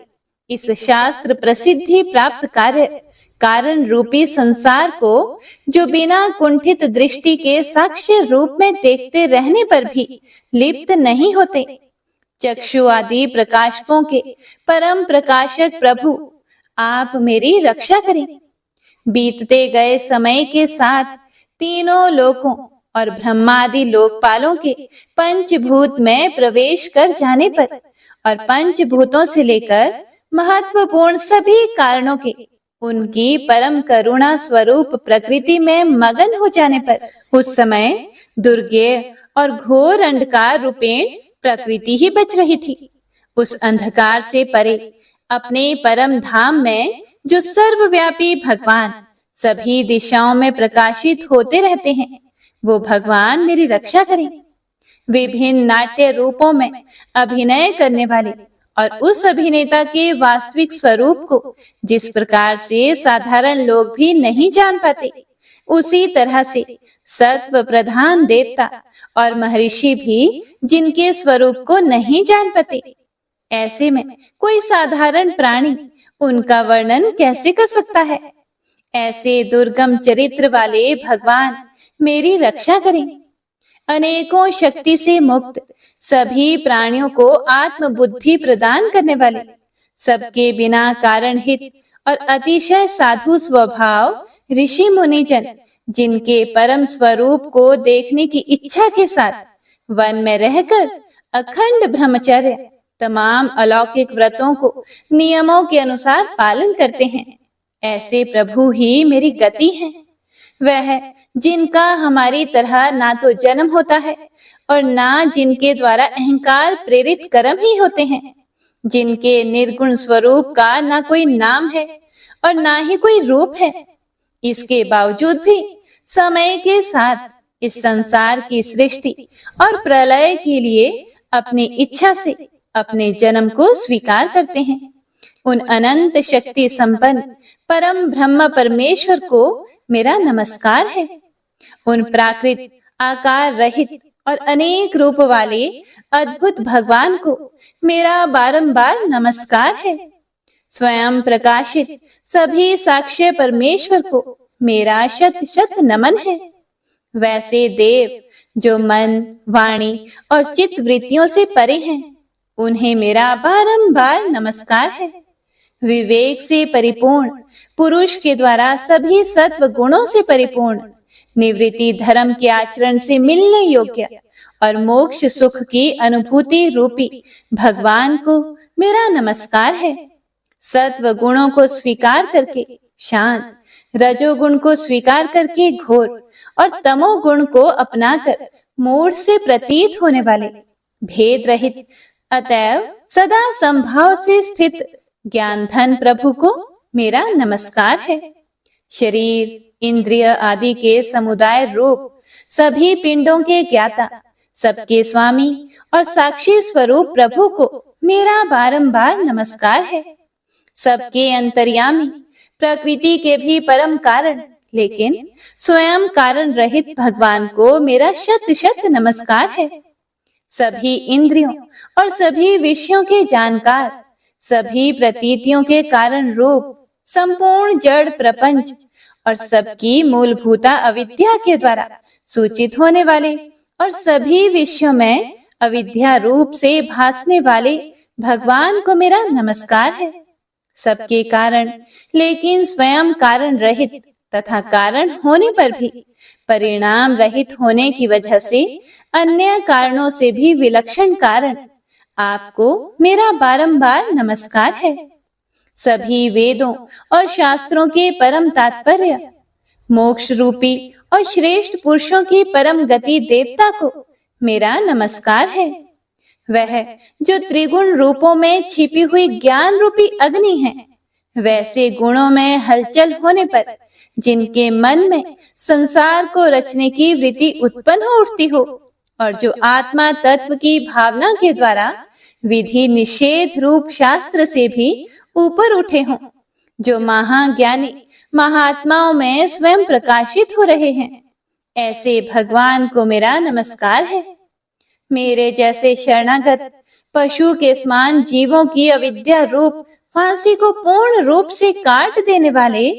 Speaker 1: इस शास्त्र प्रसिद्धि प्राप्त कार्य कारण रूपी संसार को, जो बिना कुंठित दृष्टि के साक्ष्य रूप में देखते रहने पर भी लिप्त नहीं होते, चक्षु आदि प्रकाशकों के परम प्रकाशक प्रभु, आप मेरी रक्षा करें। बीतते गए समय के साथ तीनों लोकों और ब्रह्मादि लोकपालों के पंचभूत में प्रवेश कर जाने पर और पंचभूतों से लेकर महत्वपूर्ण सभी कारणों के उनकी परम करुणा स्वरूप प्रकृति में मगन हो जाने पर उस समय दुर्गेय और घोर अंधकार रूपेण प्रकृति ही बच रही थी। उस अंधकार से परे अपने परम धाम में जो सर्वव्यापी भगवान सभी दिशाओं में प्रकाशित होते रहते हैं, वो भगवान मेरी रक्षा करें। विभिन्न नाट्य रूपों में अभिनय करने वाले और उस अभिनेता के वास्तविक स्वरूप को जिस प्रकार से साधारण लोग भी नहीं जान पाते, उसी तरह से सत्व प्रधान देवता और महर्षि भी जिनके स्वरूप को नहीं जान पाते, ऐसे में कोई साधारण प्राणी उनका वर्णन कैसे कर सकता है। ऐसे दुर्गम चरित्र वाले भगवान मेरी रक्षा करें। अनेकों शक्ति से मुक्त सभी प्राणियों को आत्म बुद्धि प्रदान करने वाले, सबके बिना कारण हित और अतिशय साधु स्वभाव ऋषि मुनिजन, जिनके परम स्वरूप को देखने की इच्छा के साथ वन में रहकर अखंड ब्रह्मचर्य तमाम अलौकिक व्रतों को नियमों के अनुसार पालन करते हैं, ऐसे प्रभु ही मेरी गति हैं। वह जिनका हमारी तरह ना तो जन्म होता है और ना जिनके द्वारा अहंकार प्रेरित कर्म ही होते हैं, जिनके निर्गुण स्वरूप का ना कोई नाम है और ना ही कोई रूप है, इसके बावजूद भी समय के साथ इस संसार की सृष्टि और प्रलय के लिए अपनी इच्छा से अपने जन्म को स्वीकार करते हैं। उन अनंत शक्ति संपन्न परम ब्रह्म परमेश्वर को मेरा नमस्कार है। उन प्राकृत आकार रहित और अनेक रूप वाले अद्भुत भगवान को मेरा बारंबार नमस्कार है। स्वयं प्रकाशित सभी साक्ष्य परमेश्वर को मेरा शत शत नमन है। वैसे देव जो मन, वाणी और चित्त वृत्तियों से परे हैं, उन्हें मेरा बारंबार नमस्कार है। विवेक से परिपूर्ण पुरुष के द्वारा सभी सत्व गुणों से परिपूर्ण, निवृत्ति धर्म के आचरण से मिलने योग्य और मोक्ष सुख की अनुभूति रूपी भगवान को मेरा नमस्कार है। सत्व गुणों को स्वीकार करके शांत, रजोगुण को स्वीकार करके घोर और तमोगुण को अपनाकर मूढ़ से प्रतीत होने वाले, भेद रहित अतएव सदा संभाव से स्थित ज्ञान धन प्रभु को मेरा नमस्कार है। शरीर, इंद्रिय आदि के समुदाय रूप सभी पिंडों के ज्ञाता, सबके स्वामी और साक्षी स्वरूप प्रभु को मेरा बारंबार नमस्कार है। सबके अंतर्यामी, प्रकृति के भी परम कारण लेकिन स्वयं कारण रहित भगवान को मेरा शत शत नमस्कार है। सभी इंद्रियों और सभी विषयों के जानकार, सभी प्रतीतियों के कारण रूप संपूर्ण जड़ प्रपंच और सबकी मूलभूता अविद्या के द्वारा सूचित होने वाले और सभी विषयों में अविद्या रूप से भासने वाले भगवान को मेरा नमस्कार है। सबके कारण लेकिन स्वयं कारण रहित तथा कारण होने पर भी परिणाम रहित होने की वजह से अन्य कारणों से भी विलक्षण कारण आपको मेरा बारंबार नमस्कार है। सभी वेदों और शास्त्रों के परम तात्पर्य, मोक्ष रूपी और श्रेष्ठ पुरुषों की परम गति देवता को मेरा नमस्कार है। वह जो त्रिगुण रूपों में छिपी हुई ज्ञान रूपी अग्नि है, वैसे गुणों में हलचल होने पर जिनके मन में संसार को रचने की वृत्ति उत्पन्न हो उठती हो और जो आत्मा तत्व की भावना के द्वारा विधि निषेध रूप शास्त्र से भी ऊपर उठे हों, जो महाज्ञानी महात्माओं में स्वयं प्रकाशित हो रहे हैं, ऐसे भगवान को मेरा नमस्कार है। मेरे जैसे शरणागत पशु के समान जीवों की अविद्या रूप फांसी को पूर्ण रूप से काट देने वाले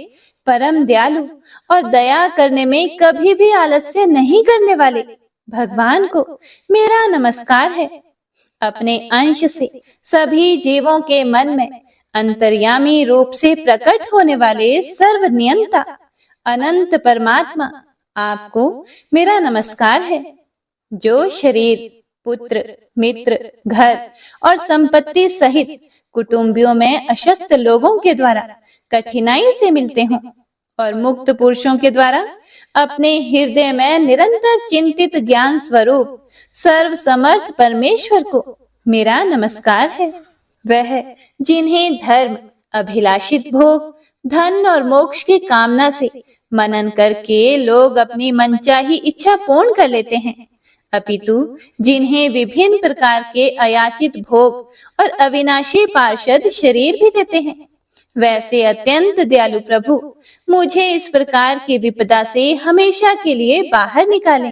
Speaker 1: परम दयालु और दया करने में कभी भी आलस्य नहीं करने वाले भगवान को मेरा नमस्कार है। अपने अंश से सभी जीवों के मन में अंतर्यामी रूप से प्रकट होने वाले सर्वनियंता अनंत परमात्मा आपको मेरा नमस्कार है। जो शरीर, पुत्र, मित्र, घर और संपत्ति सहित कुटुंबियों में अशक्त लोगों के द्वारा कठिनाई से मिलते हों और मुक्त पुरुषों के द्वारा अपने हृदय में निरंतर चिंतित ज्ञान स्वरूप सर्व समर्थ परमेश्वर को मेरा नमस्कार है। वह जिन्हें धर्म, अभिलाषित भोग, धन और मोक्ष की कामना से मनन करके लोग अपनी मनचाही इच्छा पूर्ण कर लेते हैं, अपितु जिन्हें विभिन्न प्रकार के अयाचित भोग और अविनाशी पार्षद शरीर भी देते हैं, वैसे अत्यंत दयालु प्रभु मुझे इस प्रकार की विपदा से हमेशा के लिए बाहर निकालें।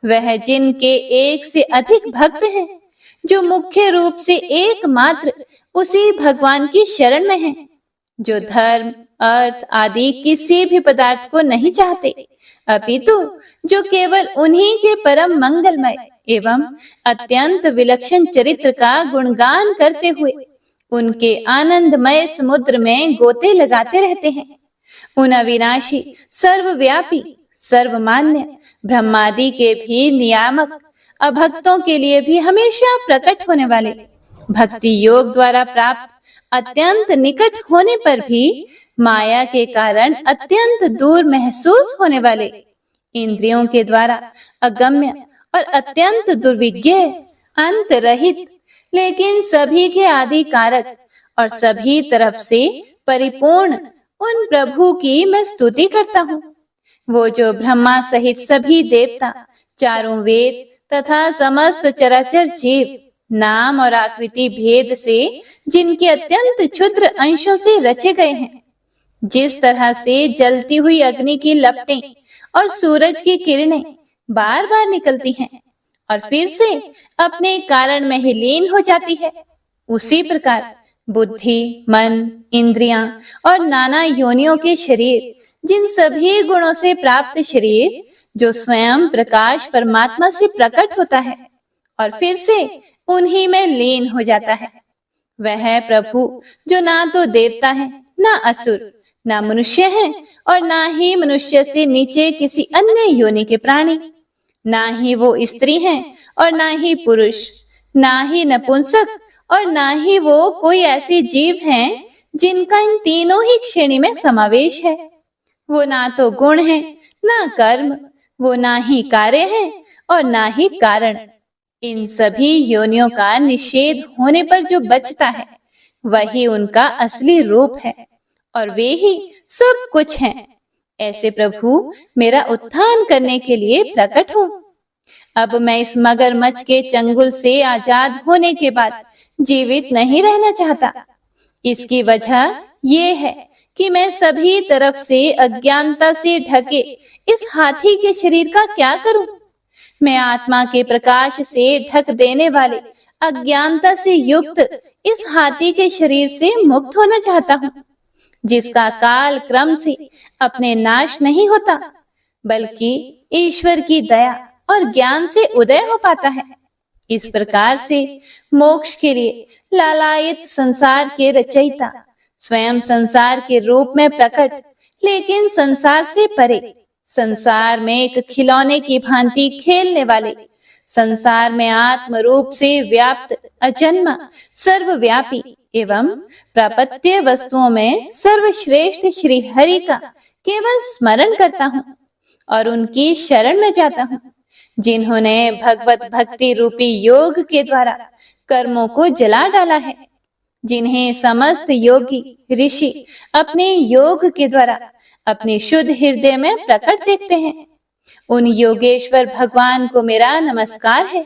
Speaker 1: वह जिनके एक से अधिक भक्त हैं, जो मुख्य रूप से एकमात्र उसी भगवान की शरण में हैं, जो धर्म, अर्थ आदि किसी भी पदार्थ को नहीं चाहते, अपितु जो केवल उन्हीं के परम मंगलमय एवं अत्यंत विलक्षण चरित्र का गुणगान करते हुए उनके आनंदमय समुद्र में गोते लगाते रहते हैं। उन अविनाशी, सर्वव्यापी, सर्वमान्य ब्रह्मादि के भी नियामक, अभक्तों के लिए भी हमेशा प्रकट होने वाले, भक्ति योग द्वारा प्राप्त अत्यंत निकट होने पर भी माया के कारण अत्यंत दूर महसूस होने वाले, इंद्रियों के द्वारा अगम्य और अत्यंत दुर्विज्ञ, अंत रहित लेकिन सभी के आदि कारक और सभी तरफ से परिपूर्ण उन प्रभु की मैं स्तुति करता हूँ। वो जो ब्रह्मा सहित सभी देवता, चारों वेद तथा समस्त चराचर जीव नाम और आकृति भेद से जिनके अत्यंत क्षुद्र अंशों से रचे गए हैं, जिस तरह से जलती हुई अग्नि की लपटें और सूरज की किरणें बार बार निकलती हैं और फिर से अपने कारण में ही लीन हो जाती है। उसी प्रकार बुद्धि, मन, इंद्रियां और नाना योनियों के शरीर, जिन सभी गुणों से प्राप्त शरीर जो स्वयं प्रकाश परमात्मा से प्रकट होता है और फिर से उन्हीं में लीन हो जाता है, वह प्रभु जो ना तो देवता है, ना असुर, ना मनुष्य है और ना ही मनुष्य से नीचे किसी अन्य योनि के प्राणी, ना ही वो स्त्री हैं और ना ही पुरुष, ना ही नपुंसक और ना ही वो कोई ऐसे जीव हैं जिनका इन तीनों ही श्रेणी में समावेश है। वो ना तो गुण है, ना कर्म, वो ना ही कार्य है और ना ही कारण। इन सभी योनियों का निषेध होने पर जो बचता है वही उनका असली रूप है और वे ही सब कुछ हैं। ऐसे प्रभु मेरा उत्थान करने के लिए प्रकट हो। अब मैं इस मगरमच्छ के चंगुल से आजाद होने के बाद जीवित नहीं रहना चाहता। इसकी वजह ये है कि मैं सभी तरफ से अज्ञानता से ढके इस हाथी के शरीर का क्या करूं? मैं आत्मा के प्रकाश से ढक देने वाले अज्ञानता से युक्त इस हाथी के शरीर से मुक्त होना चाहता हूँ, जिसका काल क्रम से अपने नाश नहीं होता, बल्कि ईश्वर की दया और ज्ञान से उदय हो पाता है। इस प्रकार से मोक्ष के लिए लालायित संसार के रचयिता स्वयं संसार के रूप में प्रकट, लेकिन संसार से परे, संसार में एक खिलौने की भांति खेलने वाले, संसार में आत्म रूप से व्याप्त अजन्मा, सर्वव्यापी एवं प्रापत्य वस्तुओं में सर्वश्रेष्ठ श्री हरि का केवल स्मरण करता हूँ और उनकी शरण में जाता हूँ, जिन्होंने भगवत भक्ति रूपी योग के द्वारा कर्मों को जला डाला है, जिन्हें समस्त योगी ऋषि अपने योग के द्वारा अपने शुद्ध हृदय में प्रकट देखते हैं। उन योगेश्वर भगवान को मेरा नमस्कार है।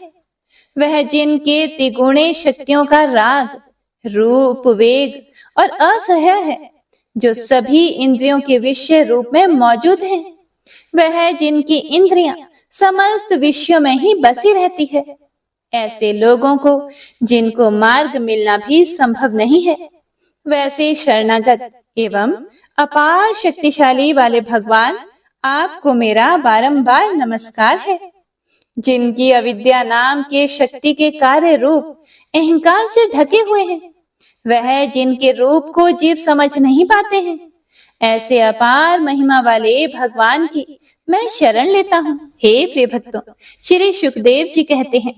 Speaker 1: वह जिनके त्रिगुणे शक्तियों का राग, रूप, वेग और असह्य है, जो सभी इंद्रियों के विषय रूप में मौजूद हैं। वह जिनकी इंद्रियां समस्त विषयों में ही बसी रहती है। ऐसे लोगों को जिनको मार्ग मिलना भी संभव नहीं है, वैसे शरणागत एवं अपार शक्तिशाली वाले भगवान आपको मेरा बारंबार नमस्कार है। जिनकी अविद्या नाम के शक्ति के कार्य रूप अहंकार से ढके हुए हैं, वह जिनके रूप को जीव समझ नहीं पाते हैं, ऐसे अपार महिमा वाले भगवान की मैं शरण लेता हूँ। हे प्रिय भक्तों, श्री सुखदेव जी कहते हैं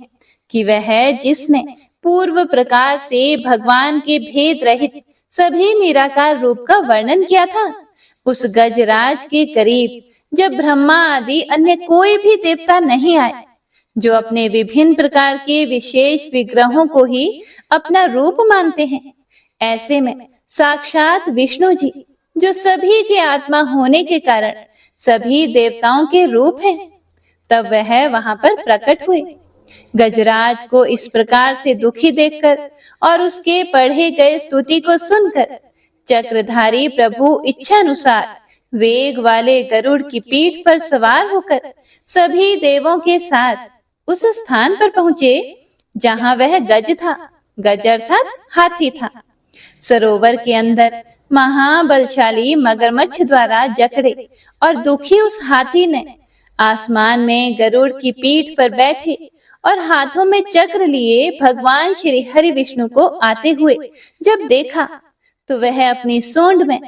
Speaker 1: कि वह जिसने पूर्व प्रकार से भगवान के भेद रहित सभी निराकार रूप का वर्णन किया था, उस गजराज के करीब जब ब्रह्मा आदि अन्य कोई भी देवता नहीं आए, जो अपने विभिन्न प्रकार के विशेष विग्रहों को ही अपना रूप मानते हैं, ऐसे में साक्षात विष्णु जी, जो सभी के आत्मा होने के कारण सभी देवताओं के रूप हैं, तब वह वहां पर प्रकट हुए। गजराज को इस प्रकार से दुखी देखकर और उसके पढ़े गए स्तुति को सुनकर चक्रधारी प्रभु इच्छानुसार वेग वाले गरुड़ की पीठ पर सवार होकर सभी देवों के साथ उस स्थान पर पहुंचे जहां वह गज था। गज अर्थात हाथी था। सरोवर के अंदर महाबलशाली मगरमच्छ द्वारा जकड़े और दुखी उस हाथी ने आसमान में गरुड़ की पीठ पर बैठे और हाथों में चक्र लिए भगवान श्री हरि विष्णु को आते हुए जब देखा, तो वह अपनी सूंड में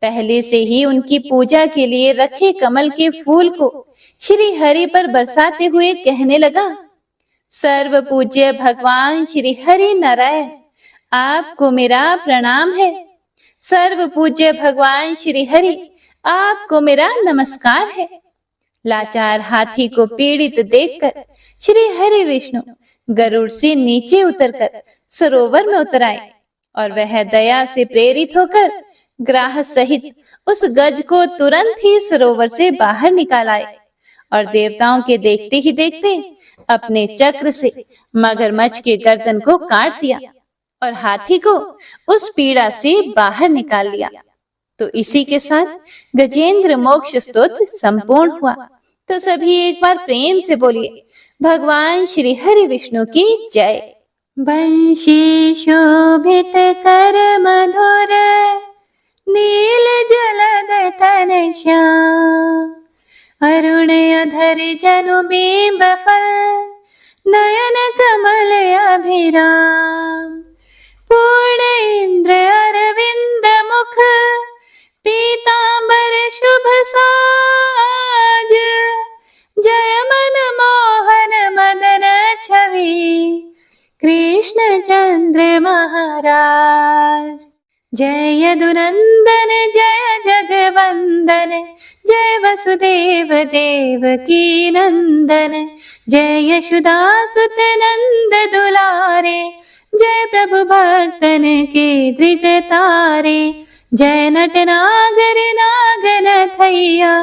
Speaker 1: पहले से ही उनकी पूजा के लिए रखे कमल के फूल को श्री हरि पर बरसाते हुए कहने लगा, सर्व पूज्य भगवान श्री हरि नारायण, आपको मेरा प्रणाम है। सर्व पूज्य भगवान श्री हरि, आपको मेरा नमस्कार है। लाचार हाथी को पीड़ित देखकर श्री हरि विष्णु गरुड़ से नीचे उतरकर सरोवर में उतर आए और वह दया से प्रेरित होकर ग्राह सहित उस गज को तुरंत ही सरोवर से बाहर निकाल आए और देवताओं के देखते ही देखते अपने चक्र से मगरमच्छ के गर्दन को काट दिया और हाथी को उस पीड़ा से बाहर निकाल लिया। तो इसी के साथ गजेंद्र मोक्ष स्तोत्र संपूर्ण हुआ। तो सभी एक बार प्रेम से बोलिए, भगवान श्री हरि विष्णु की जय। बंशी शोभित कर मधुर नील जलद तन श्याम, अरुण अधर जनु बिंब फल नयन कमल अभिराम। पूर्ण इंद्र अरविंद मुख पीतांबर शुभ साज, जय मन मोहन मदन छवि कृष्ण चंद्र महाराज। जय यदुनंदन जय जगवंदन, जय वसुदेव देवकी नंदन, जय यशोदासुत नंद दुलारे, जय प्रभु भक्तन के धृत तारे। जय नटनागर नागन थैया,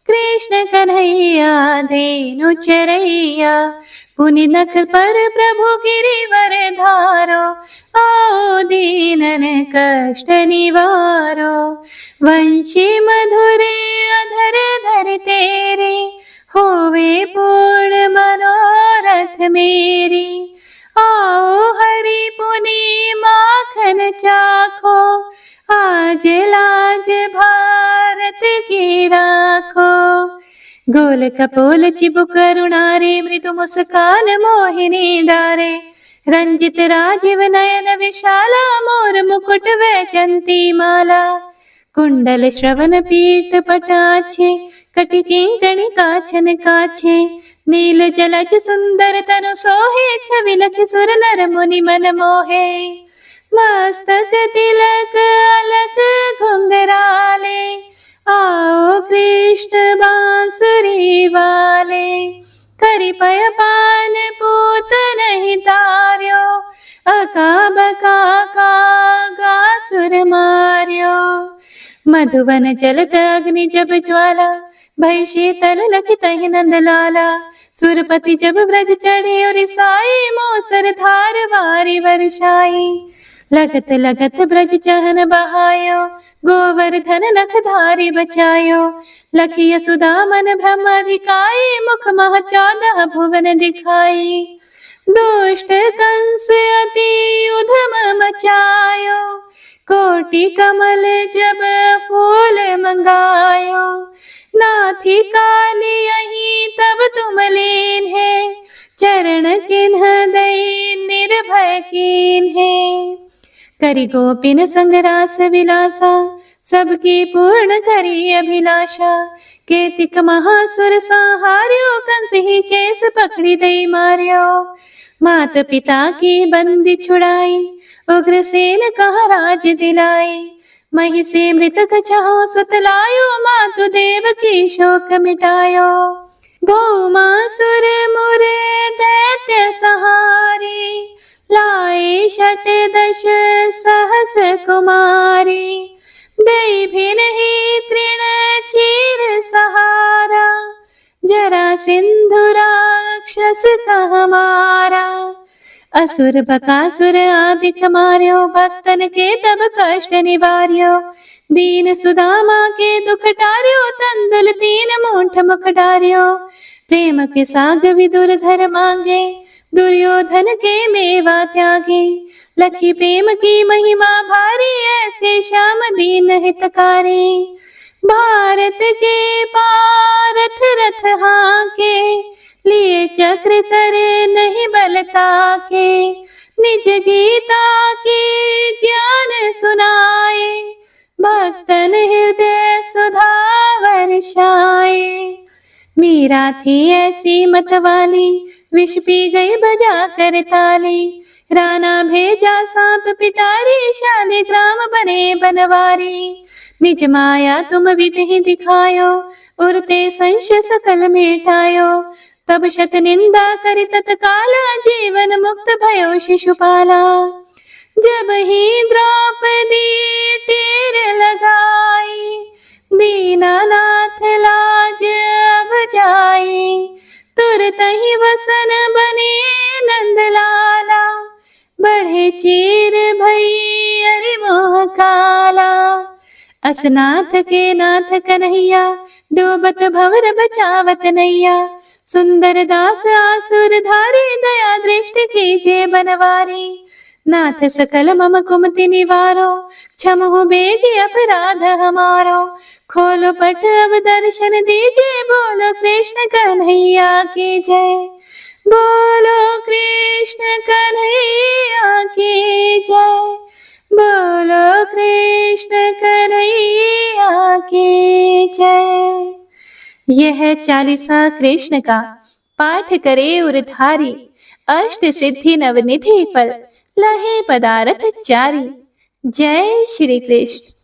Speaker 1: कृष्ण कन्हैया धेनु चरैया। पुनि नख पर प्रभु गिरिवर धारो, आओ दीनन कष्ट निवारो। वंशी मधुरे अधर धर तेरे, होवे पूर्ण मनोरथ मेरी। आओ हरि पुनि माखन चाखो, आज लाज भारत की राखो। गोल कपोल चिबुक करुणारे, मृदु मुस्कान मोहिनी डारे। रंजित राजीव नयन विशाला, मोर मुकुट वैजंती माला। कुंडल श्रवण पीत पटाछे, कटि किंकणी काछन काछे। नील जलज सुंदर तनु सोहे, छवि लखि सुर नर मुनि मन मोहे। मस्तक तिलक अलक घुंघराले, आओ कृष्ण बांसुरी वाले। करि पय पान पूत नहीं तार्यो, अका बका का सुर मार्यो। मधुवन जलत अग्नि जब ज्वाला, भय शीतल लखि तहि नंद लाला। सुरपति जब ब्रज चढ़े और साई, मोसर धार वारी वर्षाई। लगत लगत ब्रज चहन बहायो, गोवर्धन नख धारी बचायो। लखि यशोदा मन भ्रम अधिकाई, मुख मह 14 भुवन दिखाई। दुष्ट कंस अति उधम मचायो, कोटि कमल जब फूल मंगायो। नाथी काली यही तब तुम लीन है, चरण चिन्ह दई निर्भय कीन है। करि गोपिन संग रास विलासा, सबकी पूर्ण करी अभिलाषा। केतिक महासुर संहार्यो, कंस ही केस पकड़ी दई मार्यो। मात पिता की बंदी छुड़ाई, उग्रसेन कहा राज दिलाई। मही से मृतक छहो सुत लायो, मातु देव की शोक मिटायो। भौमासुर मुर दैत्य सहारी, लाए 68 सहस कुमारी। दई भी नहीं तृण चीर सहारा, जरा सिंधु राक्षस का हमारा। असुर बकासुर आदिक मार्यो, भक्तन के तब कष्ट निवार्यो। दीन सुदामा के दुख टार्यो, तंदुल 3 मूठ मुख डार्यो। प्रेम के साग विदुर धर मांगे, दुर्योधन के मेवा त्यागे। लखी प्रेम की महिमा भारी, ऐसे श्याम दीन हितकारी। भारत के पारथ रथ हाके, लिए चक्र करे नहीं बलता के। निज गीता के ज्ञान सुनाए, भक्तन हृदय सुधा वर्षाए। मीरा थी ऐसी मतवाली, विष पी गई बजा कर ताली। राणा भेजा सांप पिटारी, शालिग्राम बने बनवारी। निज माया तुम विधि दिखायो, उरते संशय सकल मिटायो। तब शत निंदा करि तत्काला, जीवन मुक्त भयो शिशुपाला। जब ही द्रौपदी टेर लगाई, दीनानाथ लाज अब जाई। तुरत ही वसन बने नंदलाला, बढ़े चीर भई अरि मोह काला। असनाथ के नाथ कन्हैया, डूबत भंवर बचावत नैया। सुंदर दास आसुर धारी दया दृष्टि कीजिए बनवारी। नाथ सकल मम कुमति निवारो क्षमहु बेगी अपराध हमारो। खोलो पट अब दर्शन दीजिए बोलो कृष्ण कन्हैया की जय। बोलो कृष्ण कन्हैया की जय। बोलो कृष्ण कन्हैया की जय। यह चालीसा कृष्ण का पाठ करे उरधारी। अष्ट सिद्धि नवनिधि फल लहे पदारथ चारी। जय श्री कृष्ण।